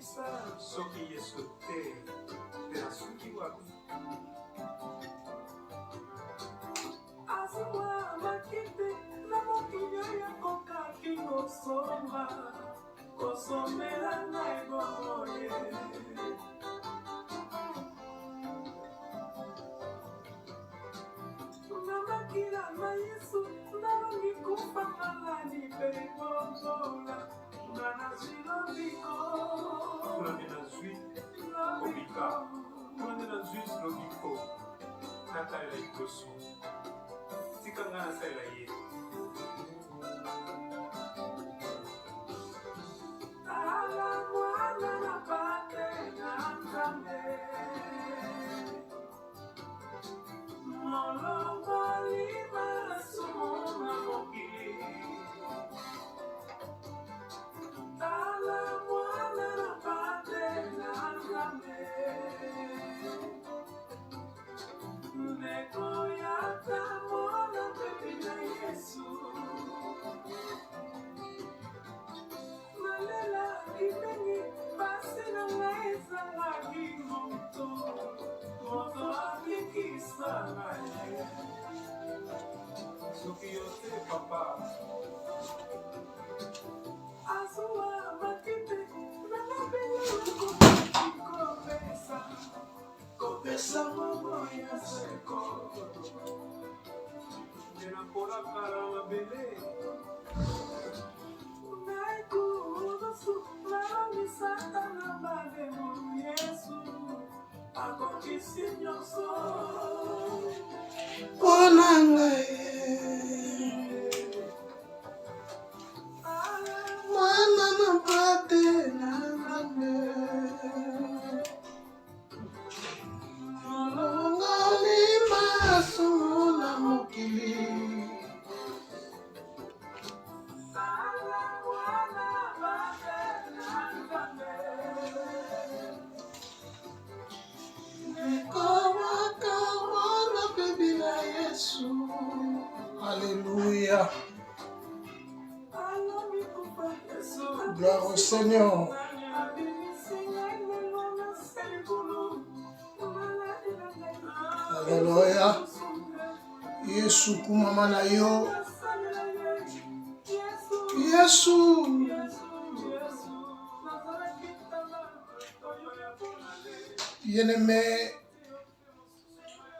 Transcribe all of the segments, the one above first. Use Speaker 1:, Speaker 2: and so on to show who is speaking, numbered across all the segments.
Speaker 1: soki Yesu te mpe nasuki wapi azwa makite na mokili oyo akokaki kosomba kosomela na eboye na makila na Yesu nalongi kufa maladi mpe bongola nga nazwi lobiko nande nazwi kobika nande nazwi lobiko natalela liboso tika nga nasalela ye ala mwana na bate na nzambe molongo limaso na mokili ala mwana na bate na nzambe ndeko yaka mwana pepi na Yesu nalela kipengi pasi na ngai ezalaki moto moto abikisa ngai soki yo te papa azwa makite nalobeli kopesa mama ya seko ndenapolakala mabele naikurusu nalomisata na balemu Yesu akokisi nyonso mpona ngai mwana na bate na nzambe molongo limaso na mokili Alléluia. Gloire au Seigneur. Alléluia. Yesu kumama na yo. Yesu. Bien-aimé,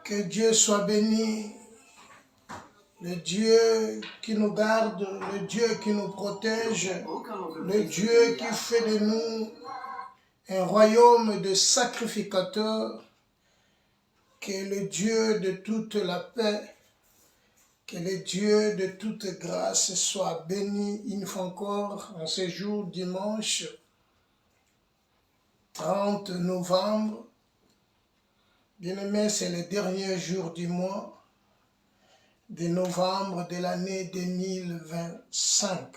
Speaker 1: que Dieu soit béni. Le Dieu qui nous garde, le Dieu qui nous protège, le Dieu qui fait de nous un royaume de sacrificateurs, que le Dieu de toute la paix, que le Dieu de toute grâce soit béni une fois encore en ce jour dimanche 30 novembre. Bien-aimés, c'est le dernier jour du mois de novembre de l'année 2025.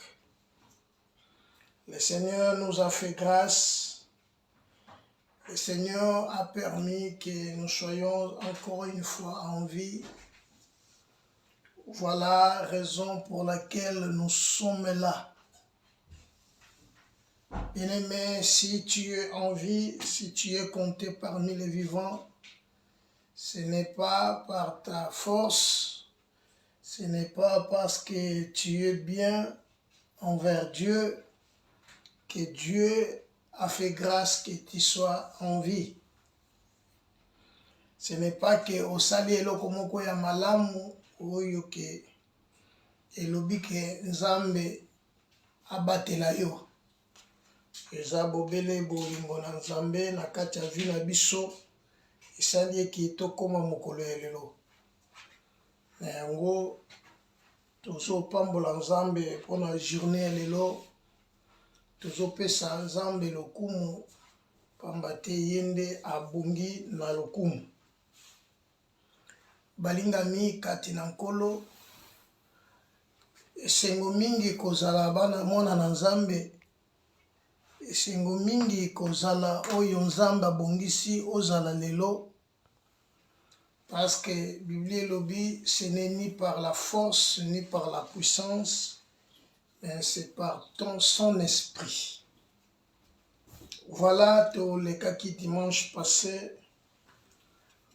Speaker 1: Le Seigneur nous a fait grâce. Le Seigneur a permis que nous soyons encore une fois en vie. Voilà la raison pour laquelle nous sommes là. Bien-aimé, si tu es en vie, si tu es compté parmi les vivants, ce n'est pas par ta force, ce n'est pas parce que tu es bien envers Dieu que Dieu a fait grâce que tu sois en vie. Ce n'est pas que osali eloko moko ya malamu oyo ke elobi ke Nzambe abatela yo. Eza bobele bolingo na Nzambe na kati ya vi na biso esali eke tokoma mokolo ya lelo. Na yango tozopambola Nzambe mpona journée ya lelo, tozopesa Nzambe lokumu pamba te ye nde abongi na lokumu. Balingami kati na nkolo, esengo mingi kozala bana mwana na Nzambe, esengo mingi kozala oyo Nzambe abongisi ozala lelo, parce que Bible lobi, ce n'est ni par la force ni par la puissance, mais c'est par son esprit. Voilà tous les cas qui dimanche passé,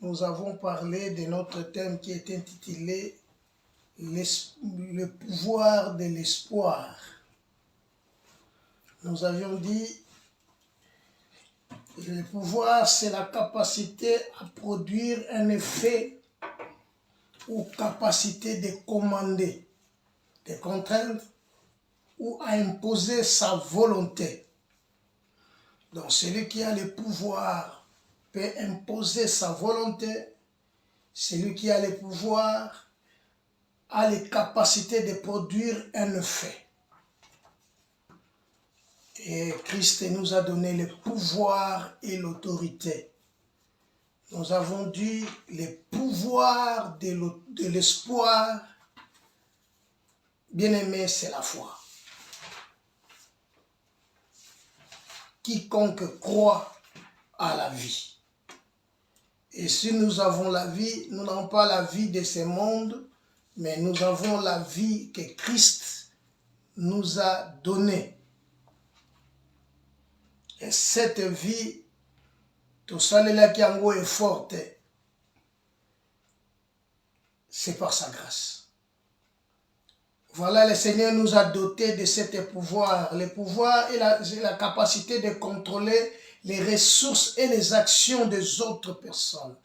Speaker 1: nous avons parlé de notre thème qui est intitulé le pouvoir de l'espoir. Nous avions dit le pouvoir, c'est la capacité à produire un effet ou capacité de commander, de contraindre ou à imposer sa volonté. Donc celui qui a le pouvoir peut imposer sa volonté, celui qui a le pouvoir a les capacités de produire un effet. Et Christ nous a donné le pouvoir et l'autorité. Nous avons dit le pouvoir de l'espoir. Bien-aimé, c'est la foi. Quiconque croit à la vie. Et si nous avons la vie, nous n'avons pas la vie de ce monde, mais nous avons la vie que Christ nous a donnée. Et cette vie, tout ça, qui est forte, c'est par sa grâce. Voilà, le Seigneur nous a dotés de ce pouvoir. Le pouvoir est la capacité de contrôler les ressources et les actions des autres personnes.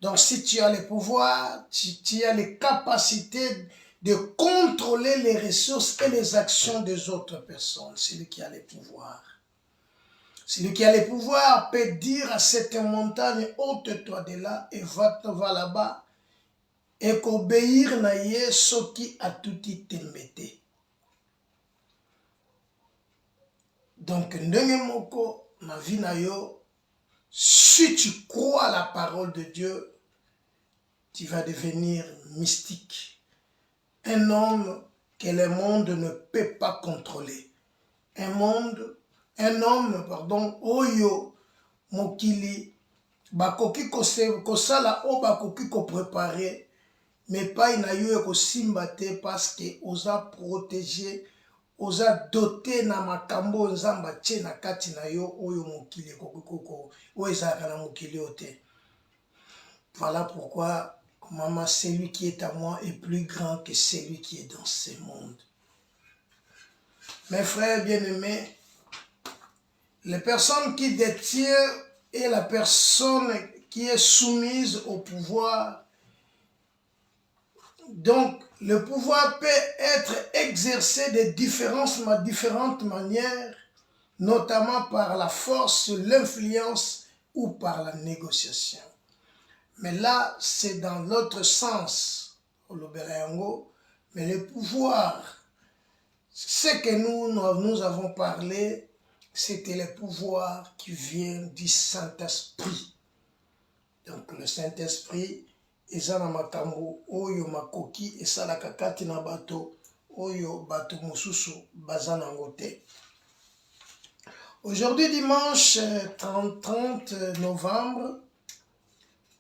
Speaker 1: Donc, si tu as le pouvoir, tu as les capacités de contrôler les ressources et les actions des autres personnes. Celui qui a le pouvoir. Celui qui a le pouvoir peut dire à cette montagne, ôte-toi de là et va là-bas. Et qu'obéir na ye soki a tout itembete. Donc, ndenge moko na vie na yo, si tu crois à la parole de Dieu, tu vas devenir mystique. Un homme que le monde ne peut pas contrôler. Un homme, oyo mokili bakoki kosala o bakoki ko préparer. Mais pas na yo ko simba te parce que osa protégé, osa doté na makambo nzamba tie na kati na yo oyo mokili kokoko oza kana mokili ote. Voilà pourquoi maman, celui qui est à moi est plus grand que celui qui est dans ce monde. Mes frères bien-aimés, les personnes qui détiennent et la personne qui est soumise au pouvoir. Donc, le pouvoir peut être exercé de différentes manières, notamment par la force, l'influence ou par la négociation. Mais là, c'est dans l'autre sens, mais le pouvoir, ce que nous avons parlé, c'était le pouvoir qui vient du Saint-Esprit. Donc, le Saint-Esprit, eza na makambo oyo makoki esalaka kati na bato oyo bato mosusu baza nango te. Aujourd'hui dimanche 30 novembre,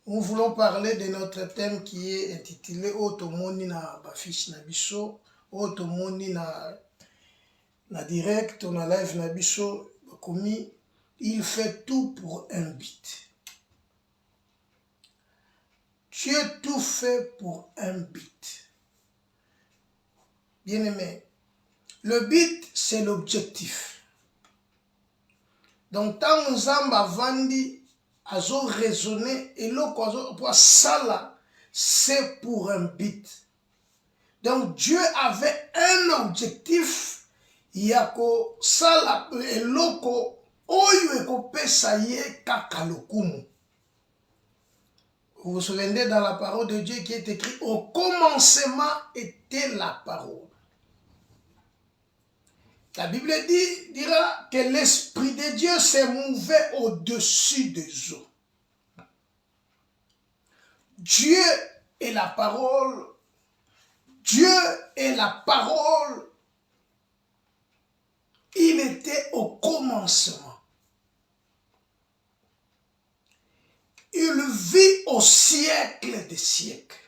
Speaker 1: nous voulons parler de notre thème qui est intitulé Otomoni na bafiche na biso, Otomoni na direct, na live na biso, komi il fait tout pour un but. Dieu tout fait pour un but. Bien-aimé, le but, c'est l'objectif. Donc, tant Nzamba vandi, azo raisonner, et l'autre azo pour ça, c'est pour un but. Donc, Dieu avait un objectif, yako sala, et l'autre, oyo eko pesa ye kakalokumu. Vous vous souvenez dans la parole de Dieu qui est écrit « Au commencement était la parole ». La Bible dira que l'Esprit de Dieu s'est mouvé au-dessus des eaux. Dieu est la parole. Dieu est la parole. Il était au commencement. Il vit au siècle des siècles.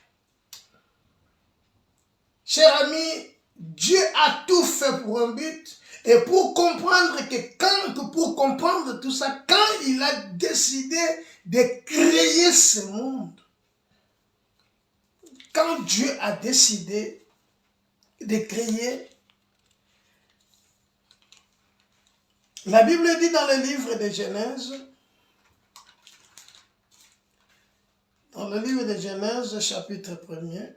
Speaker 1: Cher ami, Dieu a tout fait pour un but Et pour comprendre pour comprendre tout ça, quand il a décidé de créer ce monde, quand Dieu a décidé de créer, la Bible dit dans le livre de Genèse, chapitre 1er,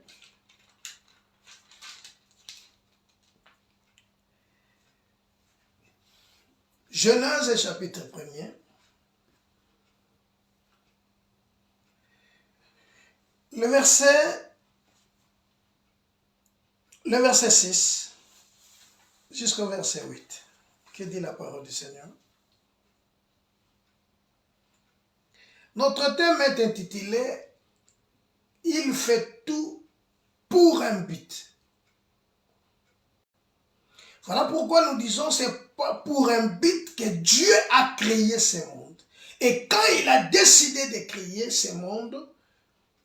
Speaker 1: Genèse chapitre 1er, le verset 6 jusqu'au verset 8. Que dit la parole du Seigneur? Notre thème est intitulé « Il fait tout pour un but ». Voilà pourquoi nous disons que ce n'est pas pour un but que Dieu a créé ce monde. Et quand il a décidé de créer ce monde,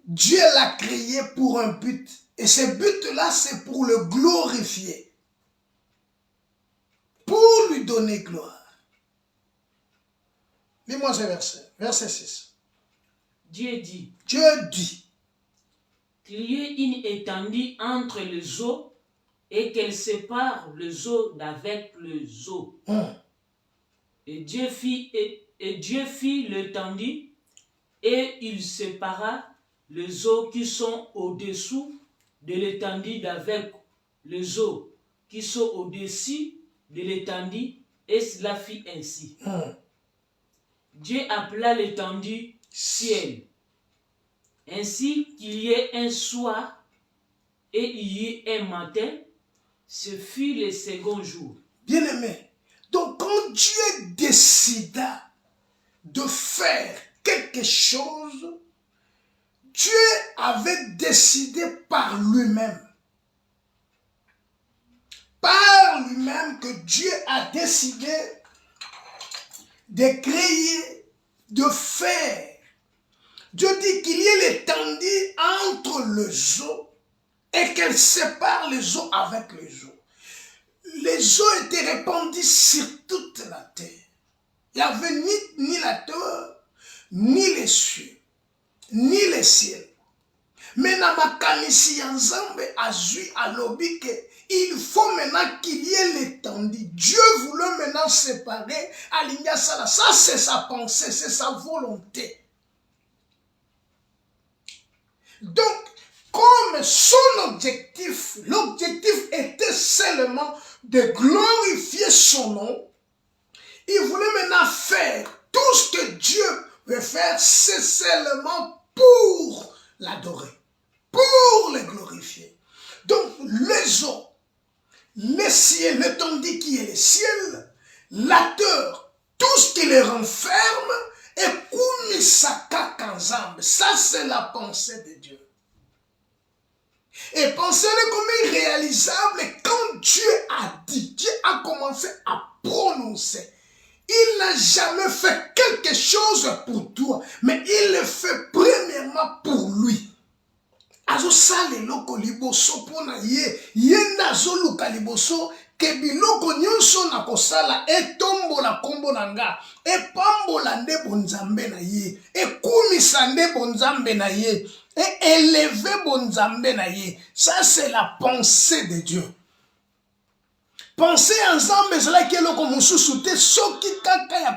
Speaker 1: Dieu l'a créé pour un but. Et ce but-là, c'est pour le glorifier. Pour lui donner gloire. Lis-moi ce verset. Verset 6.
Speaker 2: Dieu dit.
Speaker 1: Dieu dit.
Speaker 2: Qu'il y ait une étendue entre les eaux et qu'elle sépare les eaux d'avec les eaux. Et Dieu fit l'étendue et il sépara les eaux qui sont au-dessous de l'étendue d'avec les eaux qui sont au-dessus de l'étendue, et cela fit ainsi. Dieu appela l'étendue ciel. Ainsi qu'il y ait un soir et il y ait un matin, ce fut le second jour.
Speaker 1: Bien-aimé, donc quand Dieu décida de faire quelque chose, Dieu avait décidé par lui-même. Par lui-même que Dieu a décidé de créer, de faire. Dieu dit qu'il y ait l'étendue entre les eaux et qu'elle sépare les eaux avec les eaux. Les eaux étaient répandues sur toute la terre. Il n'y avait ni la terre, ni les cieux, ni les ciels. Mais dans ma kanisi Nzambe azui alobi que il faut maintenant qu'il y ait l'étendue. Dieu voulait maintenant séparer Alinga Sala. Ça c'est sa pensée, c'est sa volonté. Donc, comme son objectif, l'objectif était seulement de glorifier son nom, il voulait maintenant faire tout ce que Dieu veut faire, c'est seulement pour l'adorer, pour le glorifier. Donc, les eaux, les ciels, l'étendue qui est le ciel, la terre, tout ce qui les renferme, et Kumisaka Kanzambe. Ça, c'est la pensée de Dieu. Et pensez-le comme irréalisable quand Dieu a dit, Dieu a commencé à prononcer. Il n'a jamais fait quelque chose pour toi, mais il le fait premièrement pour lui. Azo sale loko liboso pona ye nazo luka liboso ke biloko nyonso na kosala etombola kombo na nga epambola nde bonzambe na ye ekumisa nde bonzambe na ye et élever bonzambe na ye. Ça c'est la pensée de Dieu. Pensez ensemble cela qui est le comme sous-souté soki kaka ya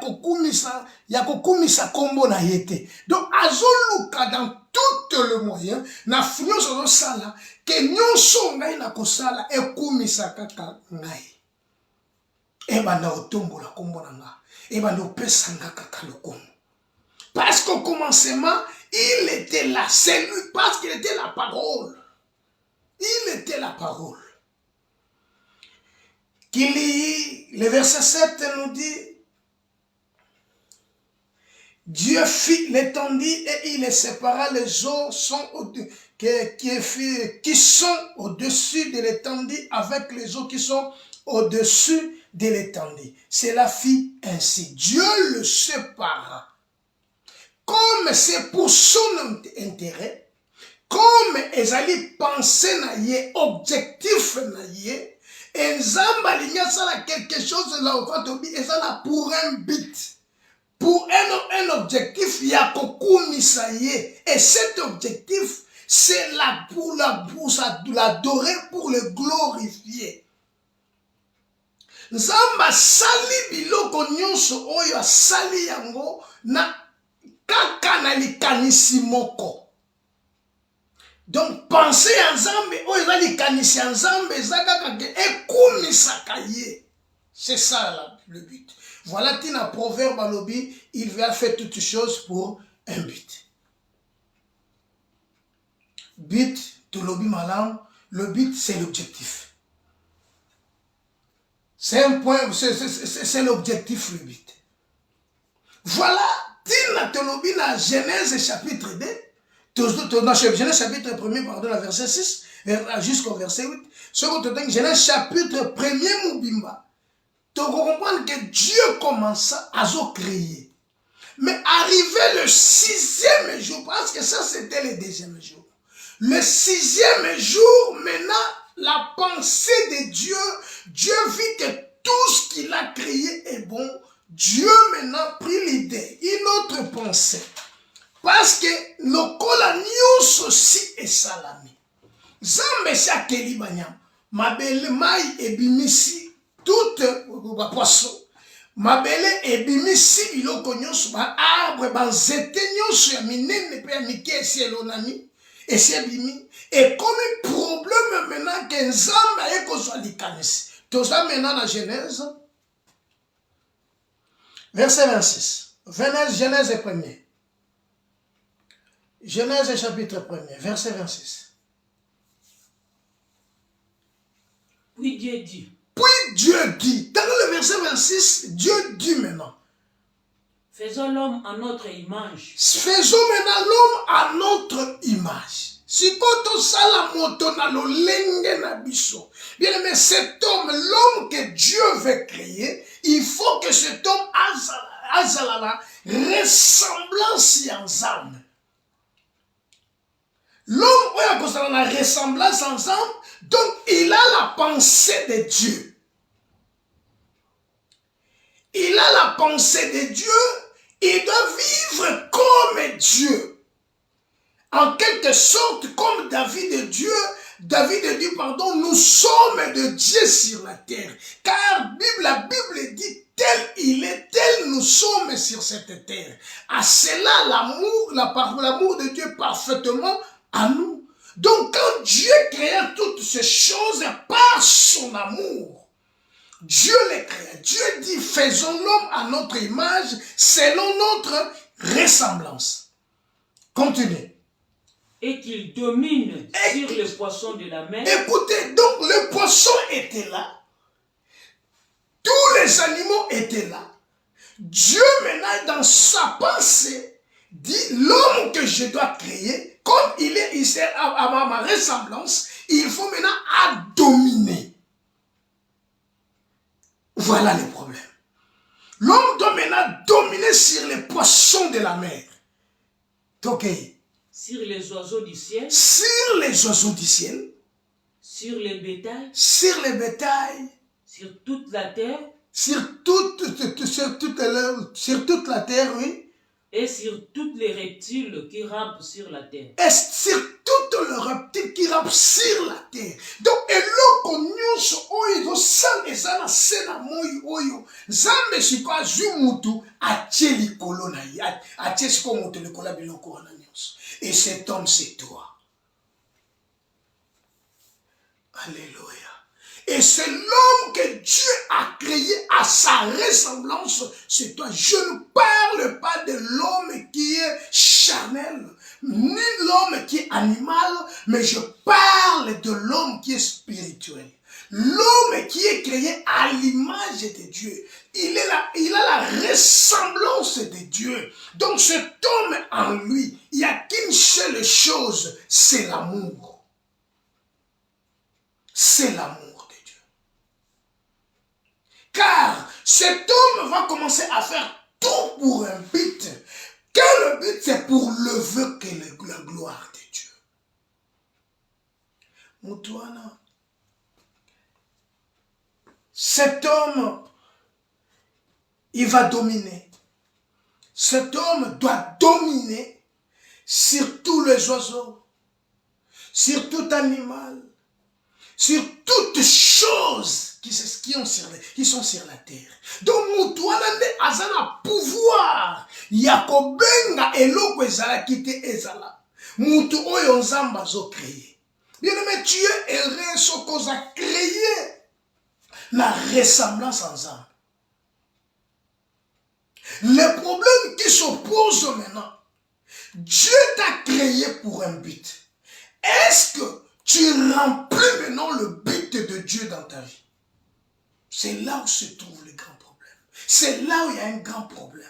Speaker 1: kokumisa kombo na yete. Donc azoluka dans tout le moyen na finyo zo sala ke nyonso ngai na kosala ekumisa kaka ngai. Eba na otombola kombo na nga. Eba no pesa nga kaka lokomo. Parce qu'au commencement, il était là, c'est lui, parce qu'il était la parole. Il était la parole. Le verset 7 nous dit, Dieu fit l'étendue et il les sépara, les eaux qui sont au-dessus de l'étendue avec les eaux qui sont au-dessus de l'étendue. Cela fit ainsi. Dieu le sépara. Comme c'est pour son intérêt, comme ezali pensé na ye, objectif na ye, Et Nzamba a quelque chose là et ça là pour un but, pour un objectif, il y a et cet objectif, c'est là pour l'adorer, pour le glorifier. Nzamba sali biloko nyonso oyo asali yango na kaka na likanisi moko. Donc, penser à Nzambe, oh, il va dire kanisi à Nzambe, c'est ça là, le but. Voilà, Tina proverbe à l'obi, il va faire toutes choses pour un but. But, de l'obi malam, le but c'est l'objectif. C'est un point, c'est l'objectif, le but. Voilà, Tina te l'obi na Genèse chapitre 2. Dans Genèse chapitre 1er, pardon, la verset 6 jusqu'au verset 8. Ce que tu dis, Genèse chapitre 1er, Moubimba. Tu comprends que Dieu commença à créer. Mais arrivé le 6e jour, parce que ça c'était le 2e jour. Le 6e jour, maintenant, la pensée de Dieu, Dieu vit que tout ce qu'il a créé est bon. Dieu maintenant prit l'idée, une autre pensée. Parce que le kola nyonso aussi est salami. Zambe shakeli banyam. Mabele mai ebimisi toute poisson. Mabele ebimisi biloko nyonso ba arbre ba nzete nyonso ya minene pe ya mike esi elonami. Esi ebimi. Et comme un problème maintenant que Nzamba ekozwa likanisi. Toza maintenant na Genèse. Verset 26. Genèse 1er. Genèse chapitre 1er, verset 26.
Speaker 2: Puis Dieu dit.
Speaker 1: Puis Dieu dit. Dans le verset 26, Dieu dit maintenant.
Speaker 2: Faisons l'homme à notre image.
Speaker 1: Faisons maintenant l'homme à notre image. Si koto sala moto na lolenge na biso. Bien aimé, cet homme, l'homme que Dieu veut créer, il faut que cet homme a la ressemblance ensemble. L'homme a la ressemblance ensemble, donc il a la pensée de Dieu. Il a la pensée de Dieu, il doit vivre comme Dieu. En quelque sorte, comme David dit, pardon, nous sommes de Dieu sur la terre. Car la Bible dit, tel il est, tel nous sommes sur cette terre. À cela, l'amour de Dieu parfaitement à nous. Donc quand Dieu créa toutes ces choses par son amour, Dieu les créa. Dieu dit, faisons l'homme à notre image, selon notre ressemblance. Continue.
Speaker 2: Et qu'il domine sur les poissons de la mer.
Speaker 1: Écoutez, donc le poisson était là. Tous les animaux étaient là. Dieu maintenant dans sa pensée dit, l'homme que je dois créer, comme il est ici à ma ressemblance, il faut maintenant à dominer. Voilà le problème. L'homme doit maintenant dominer sur les poissons de la mer. Ok.
Speaker 2: Sur les oiseaux du ciel.
Speaker 1: Sur les oiseaux du ciel.
Speaker 2: Sur les bétails.
Speaker 1: Sur les bétails.
Speaker 2: Sur toute la terre.
Speaker 1: Sur toute la terre, oui.
Speaker 2: Et sur tous les reptiles qui rampent sur la terre.
Speaker 1: Et sur tous les reptiles qui rampent sur la terre. Donc, eloko nyonso oyo sang ezana sena moyi oyo. Zambe siko zumutu atie likolo na ye. Atie siko moto likola biloko wana nyonso. Et cet homme, c'est toi. Alléluia. Et c'est l'homme que Dieu a créé à sa ressemblance. C'est toi. Je ne parle pas de l'homme qui est charnel, ni de l'homme qui est animal, mais je parle de l'homme qui est spirituel. L'homme qui est créé à l'image de Dieu. Il a la ressemblance de Dieu. Donc cet homme en lui, il n'y a qu'une seule chose, c'est l'amour. C'est l'amour. Car cet homme va commencer à faire tout pour un but. Car le but, c'est pour lever la gloire de Dieu. Moutouana, cet homme, il va dominer. Cet homme doit dominer sur tous les oiseaux, sur tout animal, sur toutes choses qui sont sur la terre. Donc, Moutouanande azana pouvoir. Yakobenga eloko ezala kite ezala. Moutou oyo nzamba zo créé. Bien aimé, tu es heureux ce qu'on a créé. La ressemblance ensemble. Les problèmes qui s'opposent maintenant, Dieu t'a créé pour un but. Est-ce que tu remplis maintenant le but de Dieu dans ta vie? C'est là où se trouve le grand problème. C'est là où il y a un grand problème.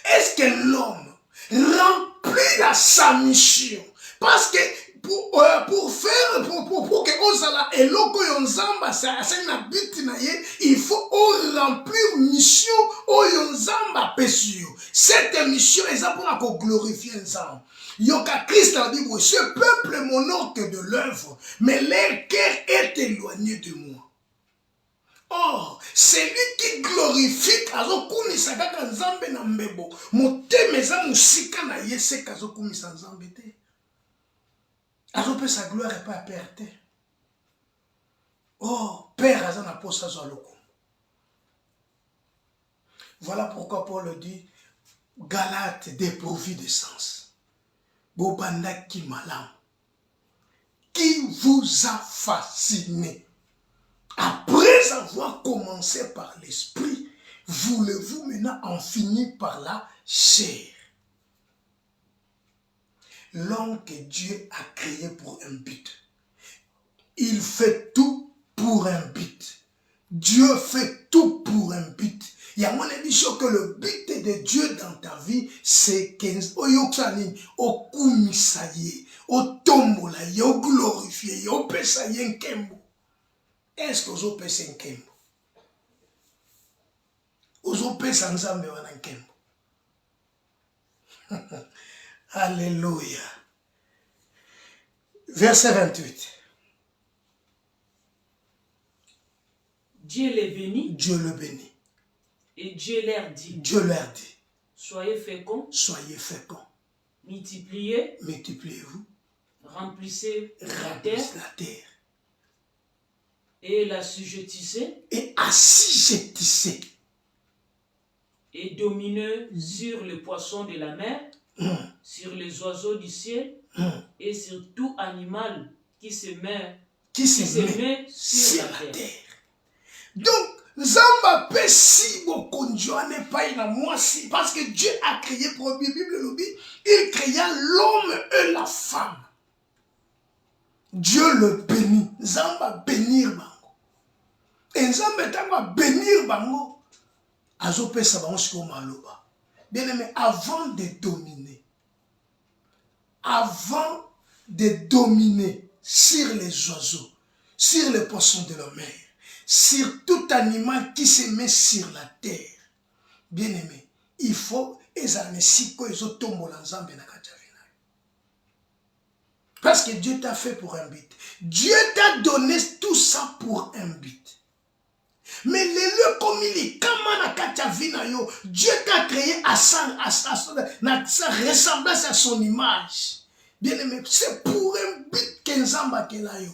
Speaker 1: Est-ce que l'homme remplit sa mission? Parce que pour que Ozala eloko yonzamba na but na ye, il faut remplir mission oyonzamba pesio. Cette mission est pour glorifier Nzamba. Yoka Christ a dit, ce peuple m'honore que de l'œuvre, mais leur cœur est éloigné de moi. Or, c'est lui qui glorifie kazokumisa kaka Nzambe na mbebo. Motema eza musika na ye se kazokumisa Nzambe te. Azope sa gloire est pas perte. Oh, Père azana posa zaloko. Voilà pourquoi Paul dit Galates dépourvu de sens. Bobanda ki malam. Qui vous a fasciné? Après avoir commencé par l'esprit, voulez-vous maintenant en finir par la chair? L'homme que Dieu a créé pour un but. Il fait tout pour un but. Dieu fait tout pour un but. Il y a mon édition que le but de Dieu dans ta vie, c'est que au kumisaye, au tombolaye, au glorifié, au pesaye nkembo. Est-ce que vous avez pesé nkembo? Vous avez pesé nzambe wana nkembo? Alléluia. Verset 28.
Speaker 2: Dieu les bénit.
Speaker 1: Dieu le bénit.
Speaker 2: Et Dieu leur dit.
Speaker 1: Dieu leur dit.
Speaker 2: Soyez féconds.
Speaker 1: Soyez féconds.
Speaker 2: Multipliez.
Speaker 1: Multipliez-vous.
Speaker 2: Remplissez la
Speaker 1: terre.
Speaker 2: Et l'assujettissez.
Speaker 1: Et assujettissez.
Speaker 2: Et dominez sur les poissons de la mer, sur les oiseaux du ciel, et sur tout animal qui se met sur la terre.
Speaker 1: Donc, Zamba peut si beaucoup de pas na moi si parce que Dieu a créé pour la Bible, il créa l'homme et la femme. Dieu le bénit. Zamba bénir bango. Et Zamba tanga bénir bango. Azope sa bango siko maloba. Bien aimé, avant de dominer sur les oiseaux, sur les poissons de la mer, sur tout animal qui se met sur la terre, bien aimé, il faut parce que Dieu t'a fait pour un but. Dieu t'a donné tout ça pour un but. Mais le comme il est, Dieu t'a créé à sa ressemblance à son image. Bien aimé, c'est pour un but qu'Enzamba kelayo.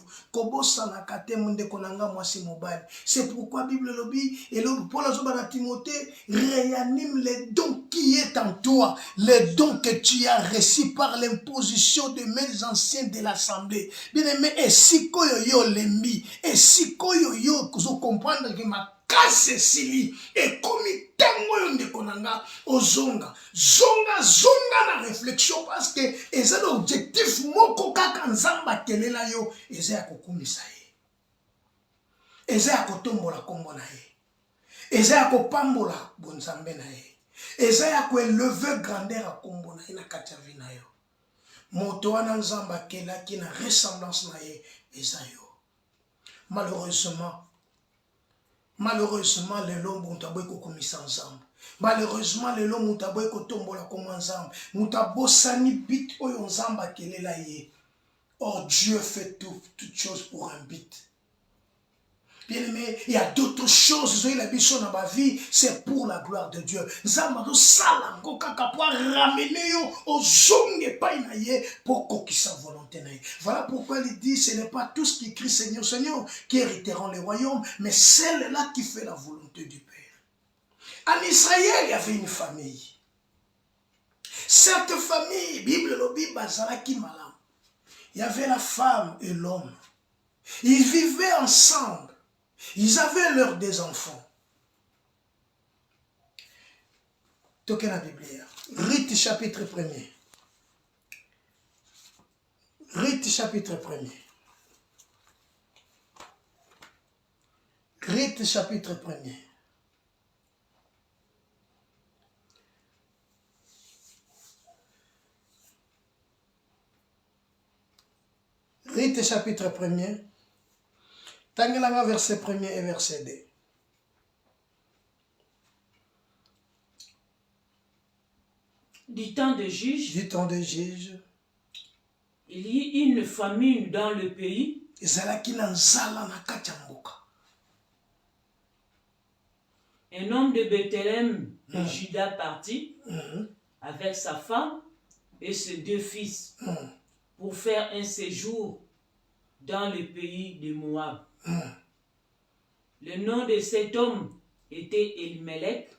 Speaker 1: C'est pourquoi Bible lobby et le Paul a Timothée réanime les dons qui est en toi, les dons que tu as reçus par l'imposition des mains anciennes de l'assemblée. Bien aimé, et si koyo yo lembi, et si koyo yo vous comprendre que ma casse sili et comme tango yo ndekonanga ozonga zonga na réflexion parce que c'est l'objectif moko kaka nzamba kelela yo eza ya kokumisa ye eza ya kotombola kombo na ye eza ya kopambola bonzambe na ye eza ya koelever grandeur ya kombo na ye na kati ya vi na yo moto wana nzamba kelaki na ressemblance na ye eza yo. Malheureusement, les hommes ont été ensemble. Malheureusement, les hommes ont été tombés comme ensemble. Mutabosani bit oyo nzamba kelela ye. Or, Dieu fait toutes choses pour un but. Bien aimé, il y a d'autres choses, la mission dans ma vie, c'est pour la gloire de Dieu. Zamado salango kaka pour ramener aux hommes pas inaye pour qu'on sa volonté. Voilà pourquoi il dit, ce n'est pas tous qui crient Seigneur, Seigneur, qui hériteront les royaumes, mais celle-là qui fait la volonté du Père. En Israël, il y avait une famille. Cette famille, Bible lobi bazalaki malam. Il y avait la femme et l'homme. Ils vivaient ensemble. Ils avaient leurs deux enfants. Toquez la Bible. Rite chapitre 1er. Rite chapitre 1er. Rite chapitre 1er. Rite chapitre 1er. Tangelanga verset 1er et verset 2.
Speaker 2: Du temps des juges,
Speaker 1: Du temps des juges,
Speaker 2: il y eut une famine dans le pays. Un homme de Bethléem de Juda partit avec sa femme et ses deux fils pour faire un séjour dans le pays de Moab. Le nom de cet homme était Elimelech,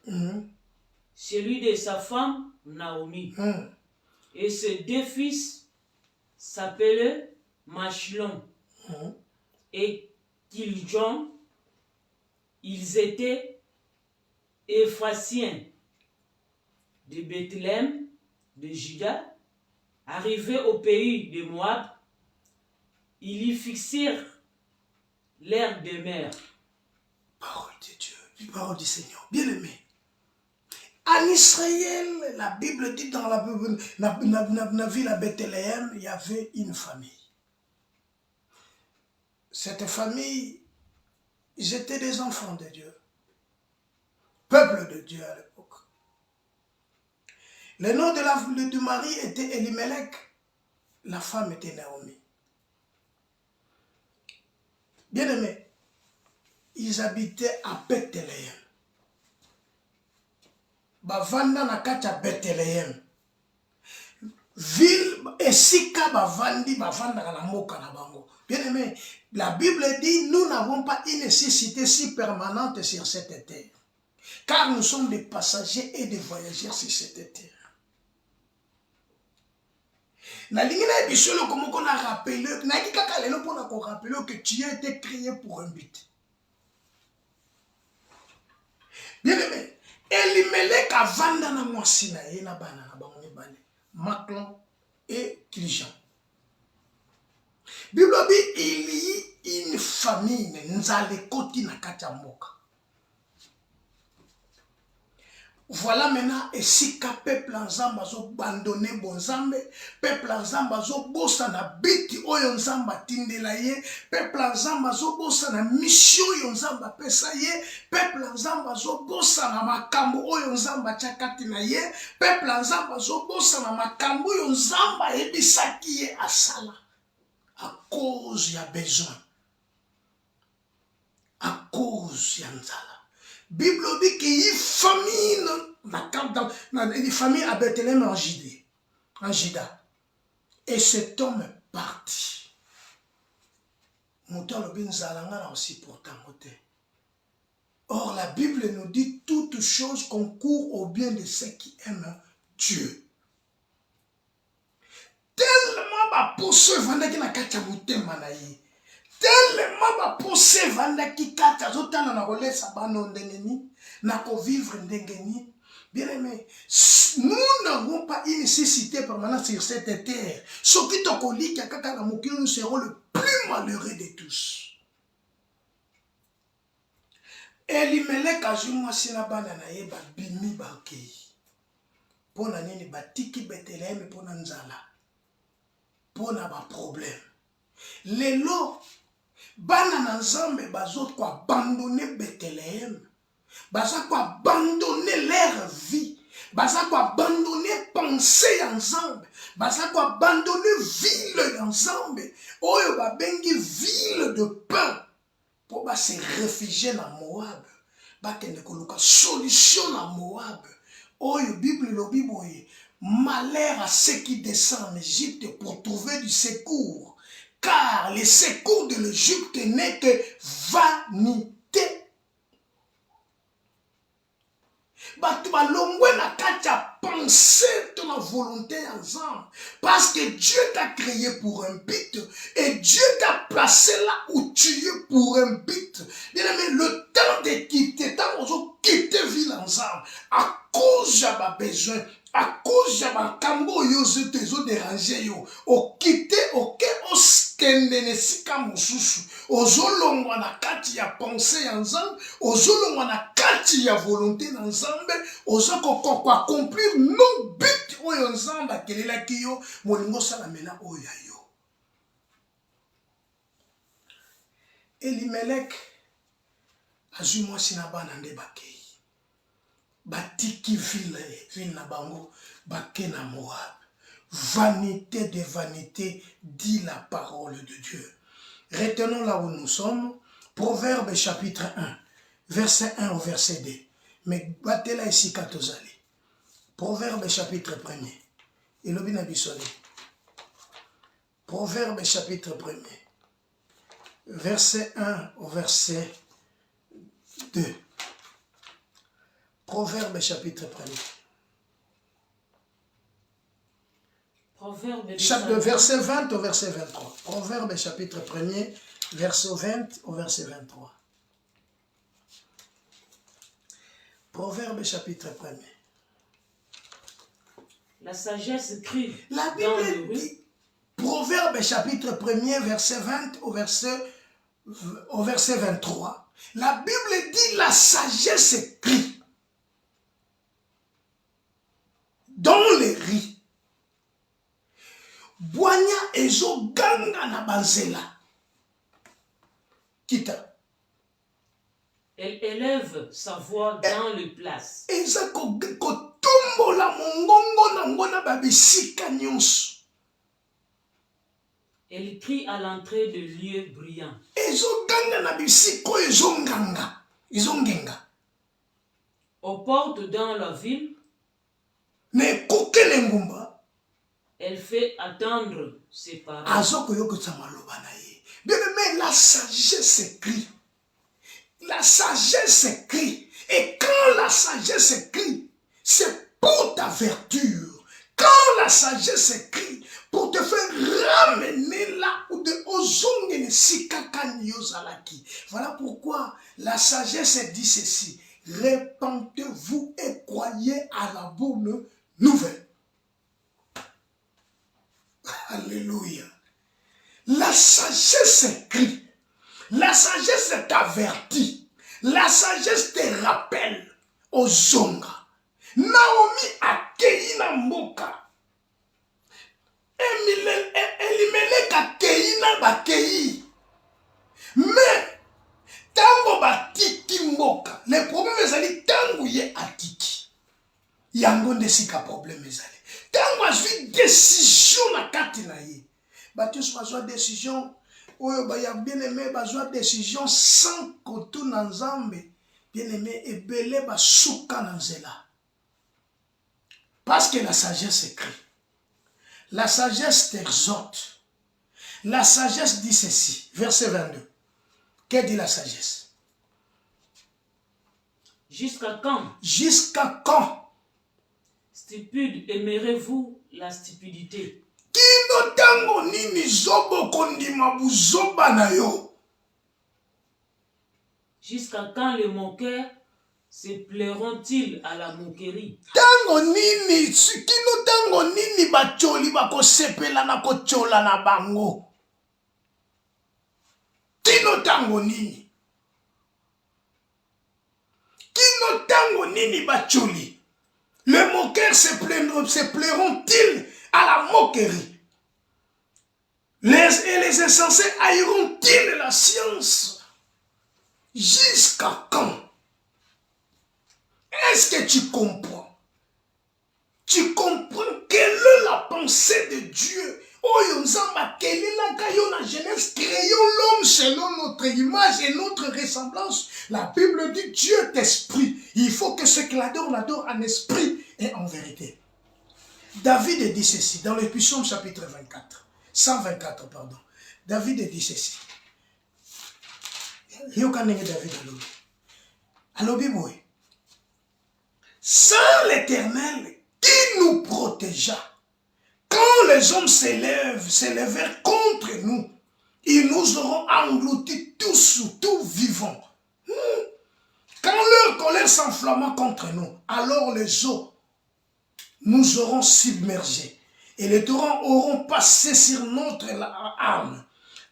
Speaker 2: celui de sa femme Naomi. Et ses deux fils s'appelaient Machlon et Kiljon. Ils étaient Éphrasiens de Bethléem, de Juda. Arrivés au pays de Moab, ils y fixèrent leur demeure.
Speaker 1: Parole de Dieu, parole du Seigneur. Bien aimé. En Israël, la Bible dit dans la ville à Bethléem, il y avait une famille. Cette famille, ils étaient des enfants de Dieu. Peuple de Dieu à l'époque. Le nom du mari était Elimelech. La femme était Naomi. Bien aimé, ils habitaient à Bethléem. Bavanda na kacha Bethléem. Ville esika bavandi bavanda na moka na bango. Bien aimé, la Bible dit nous n'avons pas une nécessité si permanente sur cette terre. Car nous sommes des passagers et des voyageurs sur cette terre. Na lingina bisolo comme on a rappelé, na kaka lelo pour qu'on rappelle que tu as été créé pour un but. Bien aimé, Elimelech avanda na mwasi na ye na bana na bango mibale, Machlon et Kiljon. Bible dit il y a une famine nzale koti na kati ya mboka. Voilà maintenant, et si ka peuple ensemble zo abandonné bon Nzambe, peuple ensemble zo bossa na biti oyo Nzamba tindela ye, peuple ensemble zo bossa na mission oyo Nzamba pesa ye, peuple ensemble zo bossa na makambo oyo Nzamba chakati na ye, peuple ensemble zo bossa na makambo oyo Nzamba ebisaki ye asala à cause ya besoin, à cause ya nzala. Bible dit qu'il y a une famille à Bethléem en Juda. Et cet homme est parti. Or, la Bible nous dit toutes choses concourent au bien de ceux qui aiment Dieu. Tellement ma pousse vendaki na kacha mutema na ye. Tellement ma pousse vendaki kacha zotana na kolesa bano ndengeni na ko vivre ndengeni. Bien aimé, nous n'avons pas une nécessité permanente sur cette terre. Ce qui te colle kaka na mokili, nous serons le plus malheureux de tous. Elimelech azumwa sina bana na ye ba bimi ba okei. Pona nini batiki Bethléem pona nzala. Pona ba problème. Lelo bana na Nzambe bazot ko abandonner Bethléem. Baza ko abandonner leur vie. baza abandonner pensée ensemble, baza abandonner ville ensemble, oyo babengi ville de pain, pour se réfugier dans Moab, bakende koluka solution na Moab. Oyo Bible lobi boye, malheur à ceux qui descendent en Égypte pour trouver du secours, car le secours de l'Égypte n'est que vanité. Batu balongwe na kati ya penser ton volonté ensemble, parce que Dieu t'a créé pour un but et Dieu t'a placé là où tu es pour un but. Bien aimé, le temps de quitter, tant qu'on quitte ville ensemble, à cause de ma besoin, à cause de ma cambo yo te déranger yo, o quitte ok o skendene sika mosusu, ozolongwa na kati ya pensée ensemble, ozolongwa na kati ya volonté ensemble, ozoko accomplir non but oyo ensemble akelelaki yo molingo salamela oyo yo. Elimelek azwi mwasi na bana nde bakei, batiki ville na bango bake na Moab. Vanité de vanité, dit la parole de Dieu. Retenons là où nous sommes, Proverbe chapitre 1, verset 1 au verset 2. Mais battez là ici katozali. Proverbe chapitre 1er. Et le binabisole. Proverbe chapitre 1er. Verset 1 au verset 2. Proverbe chapitre 1er. Verset 20 au verset 23. Proverbe chapitre 1er, verset 20 au verset 23. Proverbe chapitre 1er.
Speaker 2: La sagesse crie.
Speaker 1: La Bible dit, Proverbe chapitre 1er, verset 20 au verset 23. La Bible dit, la sagesse crie dans les riz. Boanya ezo ganga na banzela. Kita.
Speaker 2: Elle élève sa voix dans les places.
Speaker 1: Eza kotumbo la mongongo na ngona babisika nyonso.
Speaker 2: Elle crie à l'entrée de lieux brillants.
Speaker 1: Ezo ganga na bisiko ezo nganga. Ezo ngenga.
Speaker 2: Aux portes dans la ville.
Speaker 1: Ne kokele ngumba.
Speaker 2: Elle fait attendre ses paroles.
Speaker 1: Bien aimé, la sagesse crie. La sagesse crie. Et quand la sagesse crie, c'est pour ta vertu. Quand la sagesse crie, pour te faire ramener là où de ozongene sikakani yozalaki. Voilà pourquoi la sagesse dit ceci. Répentez-vous et croyez à la bonne nouvelle. Alléluia. La sagesse crie. La sagesse t'avertit. La sagesse te rappelle aux zonga. Naomi a keyi na mboka. Elimelek a keyi na bakeyi. Mais, tango batiki mboka. Le problème ezali tango ye atiki. Yango ndesika problème ezali. Tango azwi décision na kati na ye. Batius bazwa décision. Oyo ba ya bien aimé bazwa décision sans koto na nzambe. Bien aimé ebele ba suka na nzela. Parce que la sagesse écrit. La sagesse t'exhorte. La sagesse dit ceci. Verset 22. Que dit la sagesse?
Speaker 2: Jusqu'à quand?
Speaker 1: Jusqu'à quand?
Speaker 2: Stupide, aimerez-vous la stupidité?
Speaker 1: Kino tango nini zobo kondima buzoba na yo?
Speaker 2: Jusqu'à quand les moqueurs se plairont-ils à la moquerie?
Speaker 1: Tango nini, kino tango nini bacholi bako sepela na kochola na bango? Kino tango nini? Kino tango nini bacholi? Les moqueurs se plairont-ils à la moquerie? Et les insensés haïront-ils la science? Jusqu'à quand? Est-ce que tu comprends? tu comprends quelle est la pensée de Dieu. Oyo nzamba kelelaka yo na Genèse, créons l'homme selon notre image et notre ressemblance. La Bible dit Dieu est esprit. Il faut que ceux qui l'adorent en esprit et en vérité. David dit ceci dans le Psaume chapitre 124, pardon. David dit ceci. Yokanenge David alobi. Alobi boy. Sans l'Éternel qui nous protégea, quand les hommes s'élèvèrent contre nous, ils nous auront engloutis tous vivants. Quand leur colère s'enflamma contre nous, alors les eaux nous auront submergés et les torrents auront passé sur notre âme.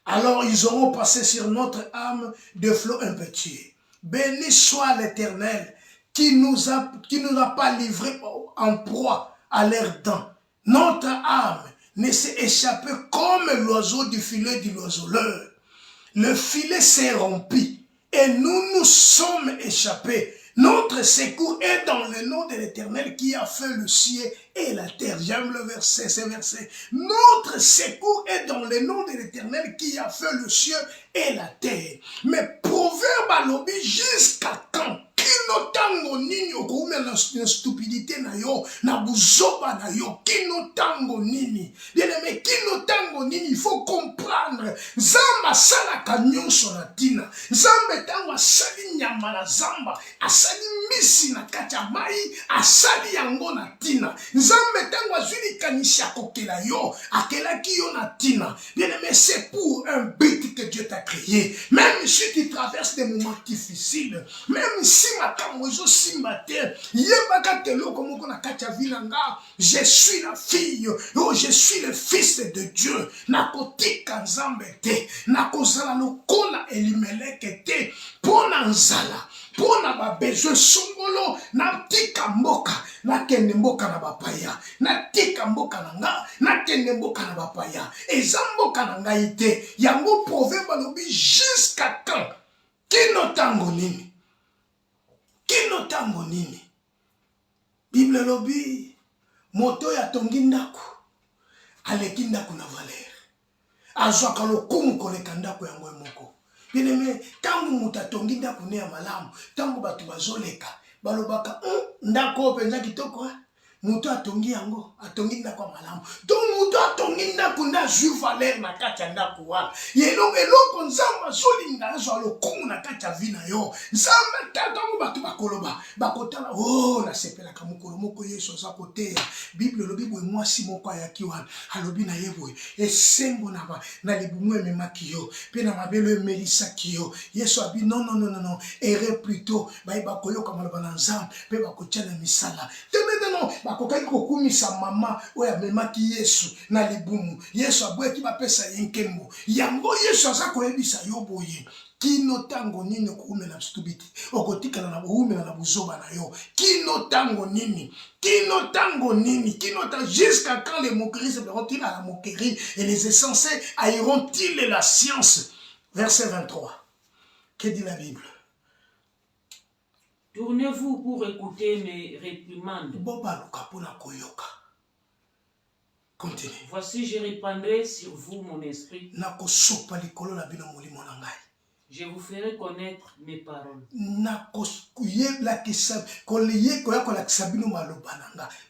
Speaker 1: Alors ils auront passé sur notre âme de flots impétueux. Béni soit l'Éternel qui nous a pas livrés en proie à leurs dents. Notre âme ne s'est échappée comme l'oiseau du filet de l'oiseleur. Le filet s'est rompu et nous sommes échappés. Notre secours est dans le nom de l'Éternel qui a fait le ciel et la terre. J'aime le verset, ce verset. Notre secours est dans le nom de l'Éternel qui a fait le ciel et la terre. Mais proverbe alobi jusqu'à quand? Kino tango nini okume na stupidité na yo, na buzoba na yo, kino tango nini. Bien-aimé, kino tango nini, il faut comprendre. Zamba salaka nyonso na tina. Zambe tango asali nyama na zamba, asali misi na kacha mai, asali yango na tina. Zambe tango azuli kanisha kokela yo, akelaki yo na tina. Bien-aimé, c'est pour un but que Dieu t'a créé. Même si tu traverses des moments difficiles, même si je suis la fille, oh, je suis le fils de Dieu. Nakotika nzambete, nakozala lokola Elimeleke te, pona nzala, pona ba besoin songolo, natika mboka, nakende mboka na bapaya, natika mboka na nga, nakende mboka na bapaya, eza mboka na ngai te. Yango proverbe alobi jusqu'à quand? Kino tango nini? Kino tango nini? Bible lobi moto ya tongi ndako aleki ndako na valeur. Azwaka lokumu koleka ndako yango moko. Bien-aimé, tango muta tongi ndako ne ya malamu, tango batu bazoleka balobaka ndako penza kitoko muto atongi yango, atongi ndako malamu. Donc muto atongi ndako nda ju valeur na kati ya ndako wana. Yelo eloko nzamba zolinga azwa lokumu na kati ya vi na yo. Nzamba tango batu bakoloba, bakotala oh na sepela ka mukolo moko Yesu za koteya. Bible lobi boye mwasi moko ayaki wana. Alobi na yeboye esengo na libumu ememaki yo, pe na mabelo emelisaki yo. Yesu abi non, ere plutôt ba koyoka maloba na nzamba, pe bakotia na misala. Non, bakokaki kokumisa mama oya memaki Yesu na libumu. Yesu abweki bapesa yenkembo. Yango Yesu aza koyebisa yo boye. Kino tango nini okumela stupidité, okotikala na boumela na buzoba na yo. Kino tango nini? Kino tango nini? Kino tango jusqu'à quand les moqueries se feront-ils à la moquerie et les insensés haïront-ils la science? Verset 23. Que dit la Bible?
Speaker 2: Tournez-vous pour écouter mes réprimandes.
Speaker 1: Continue.
Speaker 2: Voici, je répandrai sur vous mon esprit. Je vous ferai connaître mes paroles.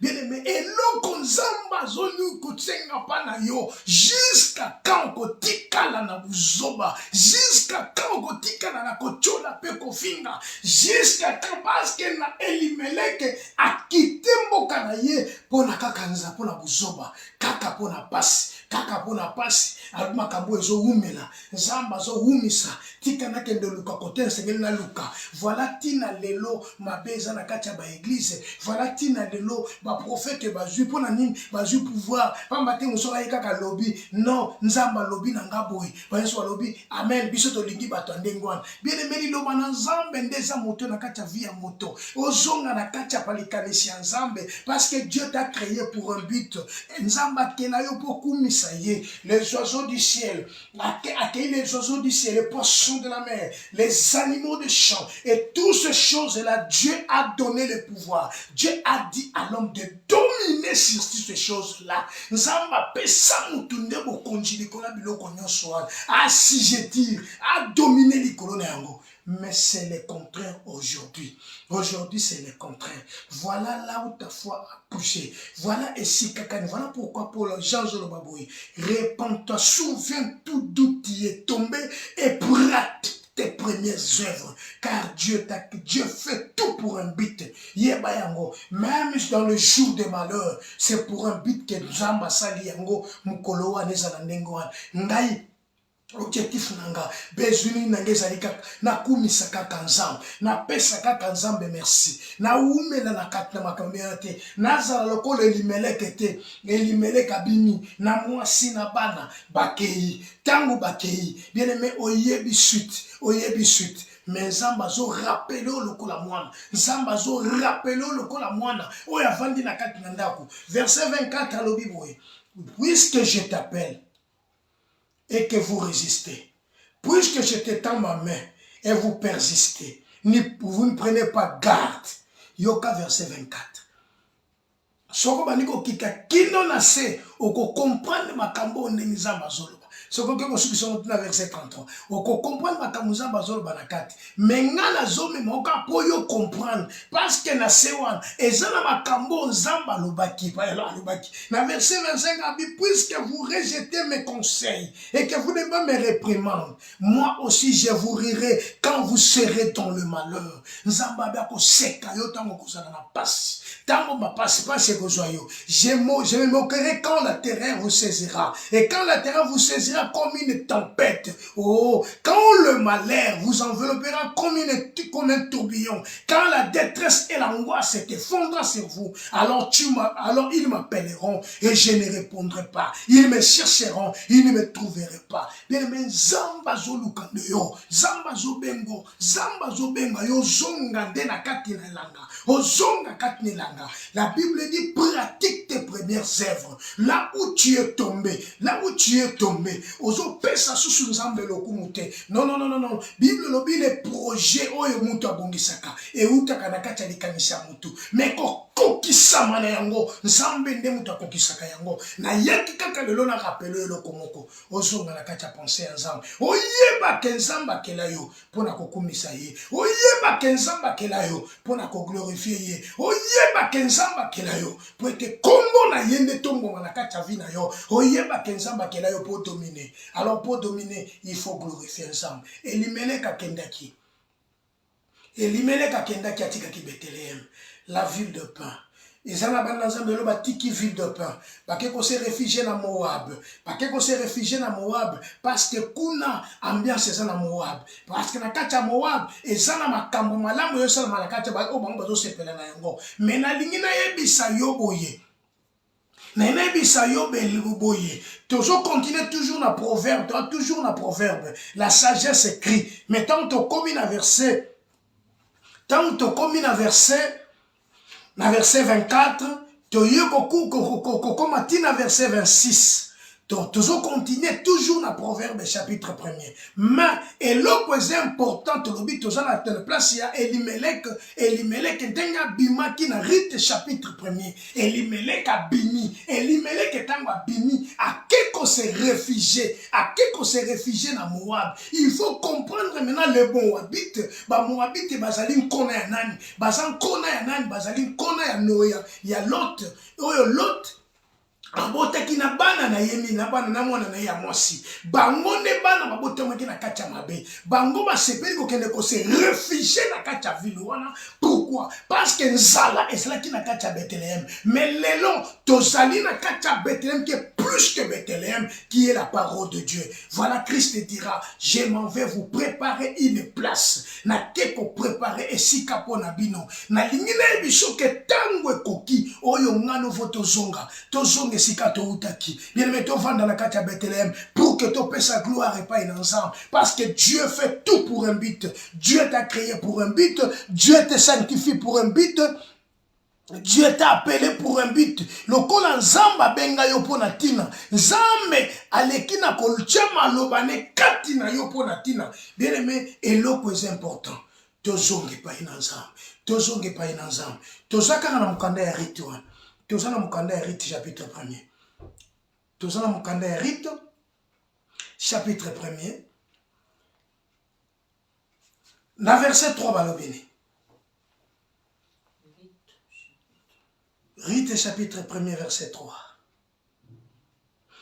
Speaker 1: Bien-aimé, eloko nzamba zonu kutsenga pana yo jusqu'à quand kotikala na buzoba, jusqu'à quand kotikala na kochola pe kofinga, jusqu'à quand parce que na Elimeleke akite mboka na ye pona kaka nza pona buzoba, kaka pona pasi, kaka pona pasi, aluma kambo ezo umela, nzamba zo umisa, tika na kende luka kote nsengeli na luka. Voilà tina lelo mabeza na kacha ba église, voilà tina lelo ba prophète bazui pona nini bazui pouvoir pamba te musora yeka lobi non nzamba lobi na ngaboyi bayeso lobi amen biso to lingi bato ndengwana bien aimé loba na nzambe ndeza moto na kacha via moto ozonga na kacha palikanisi nzambe parce que Dieu t'a créé pour un but. Nzamba kenayo pour kumisa ye les oiseaux du ciel, accueille les oiseaux du ciel, les poissons de la mer, les animaux des champs, et toutes ces choses-là, Dieu a donné le pouvoir. Dieu a dit à l'homme de dominer sur ces choses-là. Nzamba pesa mutunde bokonji likola biloko nyonso assujettir, à dominer likolo na yango. Mais c'est le contraire aujourd'hui. Aujourd'hui, c'est le contraire. Voilà là où ta foi a poussé. Voilà ici, Kakani. Voilà pourquoi Paul Jean Jolobaboui. Répands-toi, souviens tout d'où tu es tombé et pratique tes premières œuvres. Car Dieu fait tout pour un but. Même dans le jour des malheurs, c'est pour un but que Nzamba Sali Yango, Mukoloa Nezalandengoan. Ngai. Objectif nanga bezuni nanga ezalika na kumisaka kanzam na pesaka kanzambe merci na umela na katna makambeate na zala lokolo elimeleke te elimeleka bimi na mwasi na bana bakei tango bakei bien aimé oyebi suite mais Nzamba zo rappelé lokola mwana Nzamba zo rappelé lokola mwana oyo avandi na kati na ndako verset 24 alobi boye puisque je t'appelle et que vous résistez. Puisque je t'étends ma main et vous persistez, vous ne prenez pas garde. Yoka verset 24. Soko baniko kika kino nase oko comprendre makambo ndenge Nzamba zolo. Soko ke konstruction na verset 33. Oko comprendre makambo Nzamba zolo banakati. Menga na zome moka po yo comprendre parce que na sewan ezana makambo Nzamba lobaki pa lobaki. Na verset 25 a dit puisque vous rejetez mes conseils et que vous ne me réprimandez, moi aussi je vous rirai quand vous serez dans le malheur. Nzamba ba ko seka yo tango kozala na passe. Tango ma passe pas chez Gozoyo. Je me moquerai quand la terreur vous saisira. Et quand la terreur vous saisira comme une tempête. Oh, quand le malheur vous enveloppera comme un tourbillon. Quand la détresse et l'angoisse s'effondrent sur vous. Alors ils m'appelleront et je ne répondrai pas. Ils me chercheront, ils ne me trouveraient pas. Bien aimé, Nzamba zo lukande yo. Nzamba zo bengo. Nzamba zo benga yo zonga de na kati na langa. O zonga kati na langa. La Bible dit pratique tes premières œuvres. Là où tu es tombé, ozo pesa susu Nzambe lokumute. Non. Bible lobi les projets oyo mutu abongisaka e utaka na kati likanisa mutu. Mais kokisama na yango Nzambe nde mutu akokisaka yango. Na yaki kaka lelo na rappelo lokomoko. Ozonga na kati penser à Nzambe. Oyeba ke Nzamba kela yo pona kokumisa ye. Oyeba ke Nzamba kela yo pona ko glorifier ye. Oyeba ke Nzamba kela yo po ete kombo na yende tombo na kati ya vie na yo. Oyeba ke Nzamba kela yo pour dominer. Alors pour dominer, il faut glorifier Nzamba. Elimeleka kendaki. Elimeleka kendaki atikaki Bethléem, la ville de pain. Ils ont la tiki ville de pain. Parce qu'on s'est réfugié dans Moab. Parce qu'on s'est réfugié dans Moab. Parce que kuna ambiance est dans Moab. Parce que na kacha Moab, ils ont ma kambo malamu yo sala malakata ba o bango bazo sepela na yango. Mais na lingina yebisa yo boye. Na yebisa yo boye. Toujours continuer toujours na proverbe, toujours na proverbe. La sagesse écrit. Mais tant que tu commis na verset, na verset 24, verset 26. Donc, toujours continuer, toujours dans le proverbe chapitre 1er. Mais, et l'opposé important, toujours dans la place, il y a Elimelech, denga bima qui n'a rite chapitre 1er. Elimelech a bimi, Elimelech est un bimi, à quelque s'est réfugié dans Moab. Il faut comprendre maintenant les Moabites, Moabite, bazaline kona ya nani, bazaline kona ya Noya, il y a l'autre, abotaki na bana na yemi na bana na mwana na ya mwasi bango ne bana babotamaki na kati ya mabe bango basepeli kokende ko se réfugier na kati ya ville wana. Pourquoi? Parce que nzala ezalaki na kati ya Bethléem, mais lelo tozali na kati ya Bethléem qui est plus que Bethléem, qui est la parole de Dieu. Voilà, Christ dira, je m'en vais vous préparer une place. Na teko préparer esika pona bino na lingina biso ke tango ekoki oyo ngano voto zonga esika to utaki. Bien aimé, to vanda na kati ya Bethléem pour que to paie sa gloire et pas ensemble, parce que Dieu fait tout pour un but. Dieu t'a créé pour un but, Dieu te sanctifie pour un but. Dieu t'a appelé pour un but. Lokola nzamba benga yo pona tina. Nzambe alekina kolcha malobane katina yo pona tina. Bien aimé, eloko est important. Tozonge pa ina nzambe. Tozonge pa ina nzambe. Tozaka na mukanda ya rite wana. Tozana mukanda ya rite chapitre 1er. Tozana mukanda ya rite chapitre 1er. Na verset 3 balobini. Rite chapitre 1er verset 3.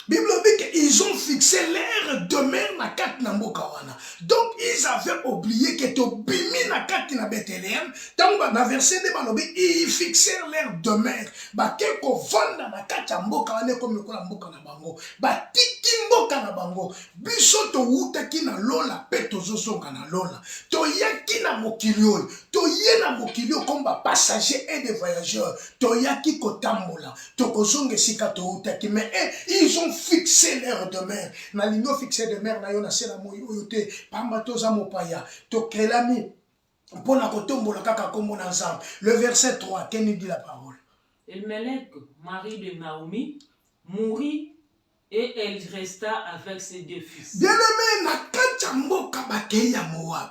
Speaker 1: Bible dit qu'ils ont fixé leur demeure na kat na mboka wana. Donc ils avaient oublié que to bimi na kat na Bethléem. Tant na verset de balobi ils fixèrent leur demeure. Ba ke ko vanda na kat ya mboka wana comme ko la mboka na bango. Ba tiki mboka na bango. Biso to wuta ki na lola pe to zosonga na lola. To yaki na mokili oyo. To ye na mokili comme ba passagers et des voyageurs. To yaki ko tambola. To kozonga sika to wuta ki mais ils ont fixé leur demeure. Na lingo fixé demeure na yo na sela moyi oyote pamba toza mopaya to kelami pona kotombola kaka kombo na nzambe. Le verset 3, qu'est-ce dit la parole?
Speaker 2: Elimelech, mari de Naomi, mourut et elle resta avec ses 2 fils.
Speaker 1: Bien-aimé na kacha mboka bakei ya Moab.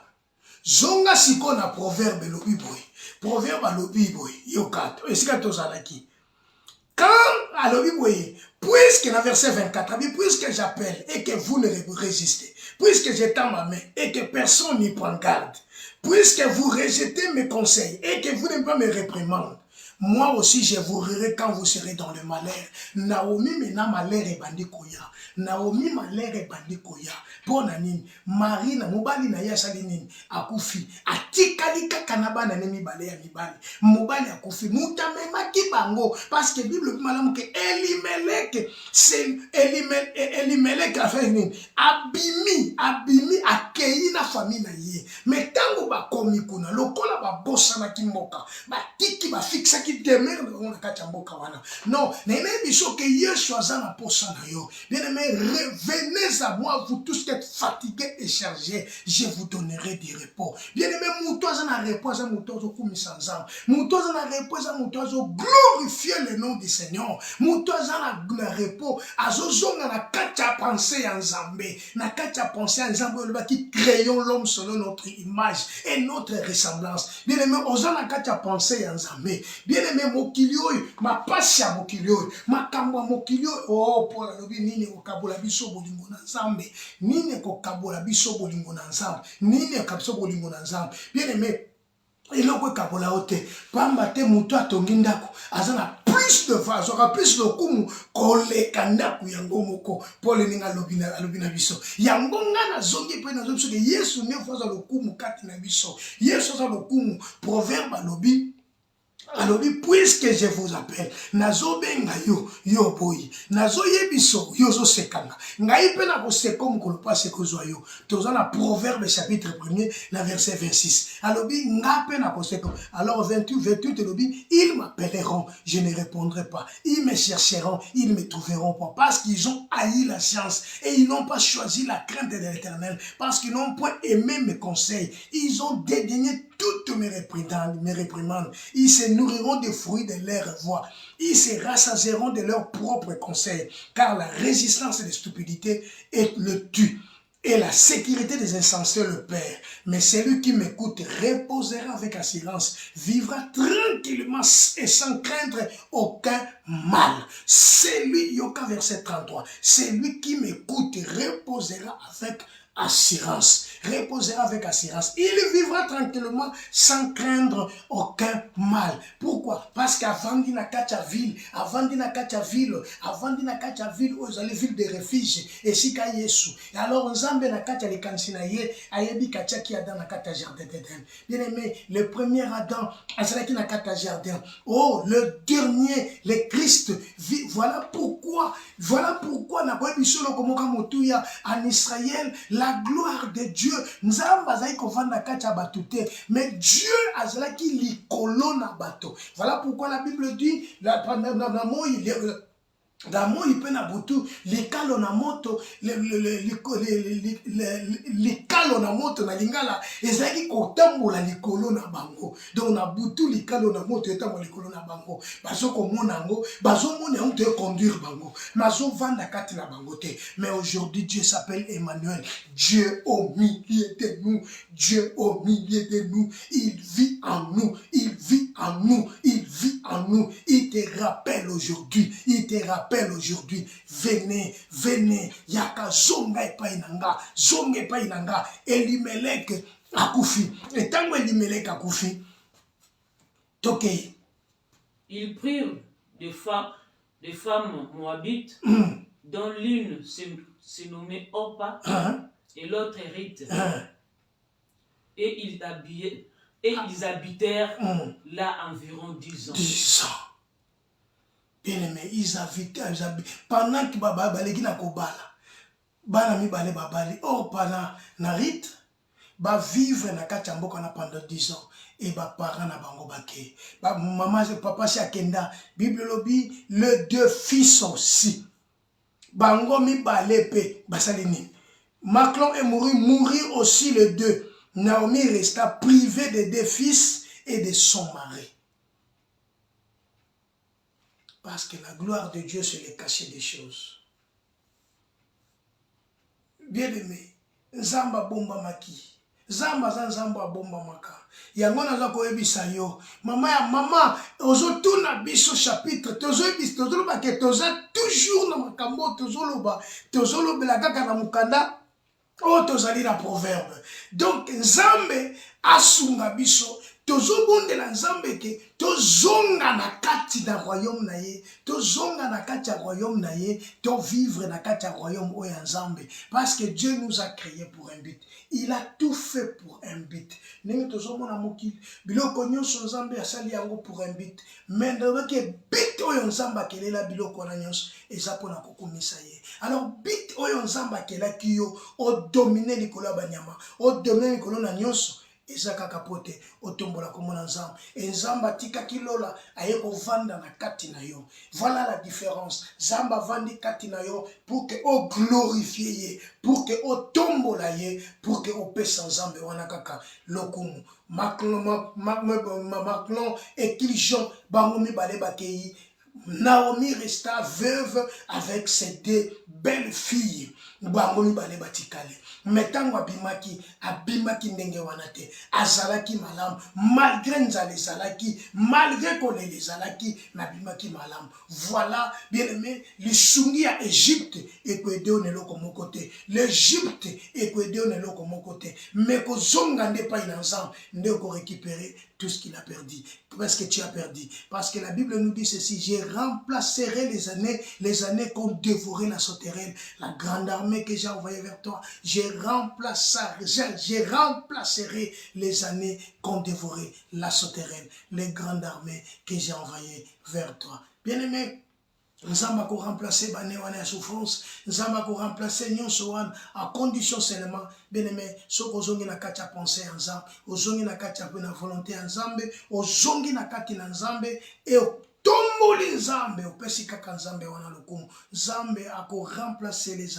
Speaker 1: Zonga siko na proverbe lobi boy. Proverbe lobi boy. Yo kato esika tozalaki. Quand, alors, puisque, dans verset 24, puisque j'appelle et que vous ne résistez, puisque j'étends ma main et que personne n'y prend garde, puisque vous rejetez mes conseils et que vous n'aimez pas mes réprimandes, moi aussi je vous rirai quand vous serez dans le malheur. Naomi mena malheur et bandikoya. Naomi malheur et bandikoya. Bonanine, Marie na mobali na yasali nini akufi. Atikali kakanaba na nemi bale ya mibali. Mobali akufi. Mutamema kibango. Parce que Bible malamu ke Elimelech, c'est Elimelech a fait nini. Abimi akei na famille na ye. Mais tango ba komi kuna lokola ba bossa na kimboka. Ba tiki ba fixa qui demeure dans la kachamboka wana. Non, n'aimez biso que Yesu azana posa na yo. Bien aimé, revenez à moi vous tous qui êtes fatigués et chargés, je vous donnerai du repos. Bien aimé, mouto azana repos, azana mouto azo kumi sanzam. Mouto azana repos, azana mouto azo glorifier le nom du Seigneur. Mouto azana repos, azo zonga na kacha pensée en Zambé. Na kacha pensée en Zambé, qui créons l'homme selon notre image et notre ressemblance. Bien aimé, ozana kacha pensée en Zambé. Bien aimé, mokilio, ma passion mokilio, ma kamba mokilio, oh, pour la lobby, nini ko kabola biso bolingo na Nzambe, nini ko kabola biso bolingo na Nzambe, nini kabiso bolingo na Nzambe. Bien aimé, eloko kabola ote, pamba te muto atongi ndako, azana plus de phase, aura plus de kumu, koleka ndako yango moko, pole ninga lobina biso. Yango nga na zongi pe na zongi ke Yesu ne faza lo kumu kati na biso. Yesu za lo kumu, proverbe lobi. Alors, puisque je vous appelle, nazo benga yo boy, nazo yebiso, yo zo sekanga. Ngai pe na ko sekom ko pas se ko yo. Toza na Proverbe chapitre 1er, na verset 26. Alors, nga pe na ko sekom. Alors, 28, ils m'appelleront, je ne répondrai pas. Ils me chercheront, ils me trouveront pas. Parce qu'ils ont haï la science et ils n'ont pas choisi la crainte de l'Éternel. Parce qu'ils n'ont point aimé mes conseils. Ils ont dédaigné toutes mes réprimandes. Ils se nourriront des fruits de leur voix. Ils se rassasieront de leurs propres conseils. Car la résistance de stupidité le tue. Et la sécurité des insensés le perd. Mais celui qui m'écoute reposera avec assurance, vivra tranquillement et sans craindre aucun mal. Celui, Yoka verset 33, celui qui m'écoute reposera avec assurance. Reposera avec assurance. Il vivra tranquillement sans craindre aucun mal. Pourquoi? Parce qu'avant d'ina kacha ville, aux allées ville de refuge, et si ka Yesu. Et alors, Nzambe na kacha le kansina ye, ayebi kacha ki Adam na kacha jardin d'Éden. Bien aimé, le premier Adam, azalaki na kacha jardin. Oh, le dernier, le Christ, voilà pourquoi na kwa bisolo komoka motuya en Israël, la gloire de Dieu. Nzamba azali kovanda kacha batute, mais Dieu azalaki likolo na bato. Voilà pourquoi la Bible dit, Damo ipe na butu likalo na moto likalo na moto na lingala ezaki kotambola likolo na bango. Donc na butu likalo na moto etambola likolo na bango. Bazo komona ngo, bazo mona ngo te conduire bango. Mazo vanda kati na bango te. Mais aujourd'hui Dieu s'appelle Emmanuel. Dieu au milieu de nous. Dieu au milieu de nous. Il vit en nous. Il vit en nous. Il vit en nous. Il te rappelle aujourd'hui. Il te rappelle aujourd'hui. Venez, venez. Yaka zonga epai nanga. Zonga epai nanga. Elimelek akufi. Et tant que Elimelek akufi, toke.
Speaker 2: Ils prirent des femmes moabites, dont l'une se nommait Orpa et l'autre Rite. Et ils habitèrent là environ 10 ans.
Speaker 1: 10 ans. Bien aimé, ils habitaient. Pendant que Baba baleki na kobala, bana mi bale babali, Orpa na Rite, ba vivre na kati ya mboka na pendant 10 ans. Et ba parents na bango bake. Ba maman et papa si akenda. Bible lobi, les 2 fils aussi. Bango mi bale pe, basalini. Maclon est mourir aussi les 2. Naomi resta privée des 2 fils et de son mari. Parce que la gloire de Dieu, c'est le cachet des choses. Bien aimé, Nzamba bomba maki. Zamba bomba maka. Yango naza koyebisa yo. Mama, ozotuna biso chapitre. Tozoloba ke toza toujours na makambo. Tozolobela kaka na mukanda. Oh, tozali na proverbe. Donc, Nzambe asunga biso. Tozobondela Nzambe ke tozonga na kati na royaume na ye. Tozonga na kati ya royaume na ye. To vivre na kati ya royaume oya Nzambe. Parce que Dieu nous a créés pour un but. Il a tout fait pour un but. Nenge tozomona mokili. Biloko nyonso Nzambe asali yango pour un but. Mais ndenge ke but oyo Nzambe akelela biloko na nyonso eza pona kokomisa ye. Alors but oyo Nzambe akelaki yo o dominer likolo ya banyama, o dominer likolo na nyonso. Ezaka kapote otombola komona Nzambe. Et Nzambe atikaki lola aye kovanda na kati na yo. Voilà la différence. Nzambe vandi kati na yo pour que o glorifie ye, pour que o tombola ye, pour que o pesa Nzambe wana kaka lokumu. Maclon et Kiljon bango mibale bakei. Naomi resta veuve avec ses 2 belles filles. Bango mibale batikale. Metango abimaki ndenge wana te. Azalaki malam malgré nzale zalaki, malgré kolele zalaki, nabimaki malam. Voilà, bien aimé, l'Isungi à Égypte et que Dieu ne loko mon côté. L'Égypte et que Dieu ne loko mon côté. Mais que zonga n'est pas ensemble, ne ko récupérer tout ce qu'il a perdu. Parce que tu as perdu. Parce que la Bible nous dit ceci: je remplacerai les années qu'ont dévoré la sauterelle, la grande armée que j'ai envoyée vers toi. Je remplacerai les années qu'ont dévoré la sauterelle, les grandes armées que j'ai envoyées vers toi. Bien-aimé, Nzamba ko remplacer bane wana souffrance, Nzamba ko remplacer nyonso wana à condition seulement bien-aimé soko zongi na kati ya pensée ya Nzambe, ozongi na kati ya volonté ya Nzambe, ozongi na kati na Nzambe et tomboli Nzambe opesi kaka Nzambe wana lokumu. Nzambe ako remplacer les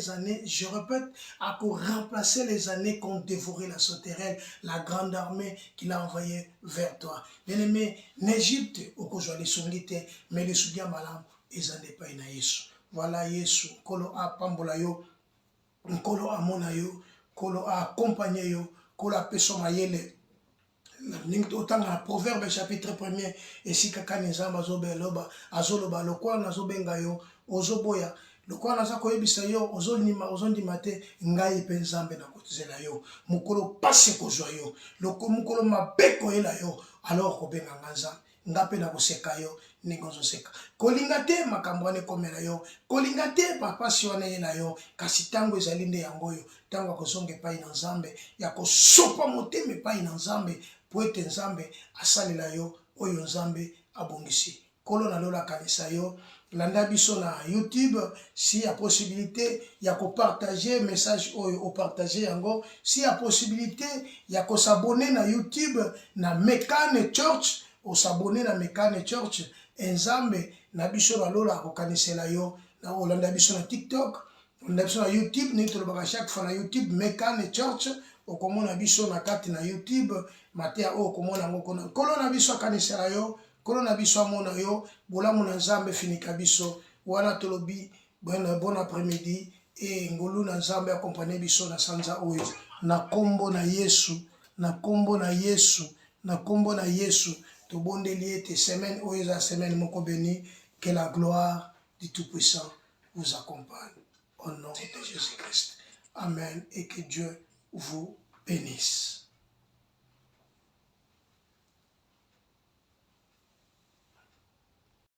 Speaker 1: années, je répète, ako remplacer les années qu'ont dévoré la sauterelle, la grande armée qu'il a envoyée vers toi. Bien-aimé, n'Égypte okozwa les songite, mais les soudia malam ezande pa ina Yesu. Voilà Yesu, kolo a pambola yo, kolo a mona yo, kolo a accompagné yo, kolo a peso mayele. Autant dans Proverbe chapitre 1er, et si kaka Nzamba azoloba lokwa nazobenga yo ozoboya lokwa naza koyebisa yo ozondima te ngai pe Nzambe na kotizela yo mukolo pase kozwa yo loko mukolo mabeko ela yo alors kobenga Nzambe ngape na koseka yo ningozo seka kolinga te makambo ane komela yo kolinga te papa sione ela yo kasi tango ezali nde yango yo tango akozonga epai na Nzambe ya kosopa motema epai na Nzambe po ete Nzambe asalela yo oyo Nzambe abongisi. Kolo na lola kanisa yo landa biso na YouTube, si y a possibilité ya ko partager message oyo o partager yango, si y a possibilité ya ko s'abonner na YouTube na Mekane Church, o s'abonner na Mekane Church, Nzambe na biso balola akokanisela yo na olanda biso na TikTok, olanda biso na YouTube, ni tolobaka chaque fois na YouTube Mekane Church, okomona biso na kati na YouTube, matea o okomona ngo kona. Kolo na biso akanisela yo, kolo na biso amona yo, bolamu na Nzambe finika biso, wana tolobi bon après-midi, et ngolu na Nzambe accompagner biso na sanza oyo. Na kombo na Yesu, na kombo na Yesu, na kombo na Yesu, tobondeli ete semaine oyo za semaine moko béni, que la gloire du Tout-Puissant vous accompagne. Au nom de Jésus-Christ. Amen et que Dieu vous bénisse.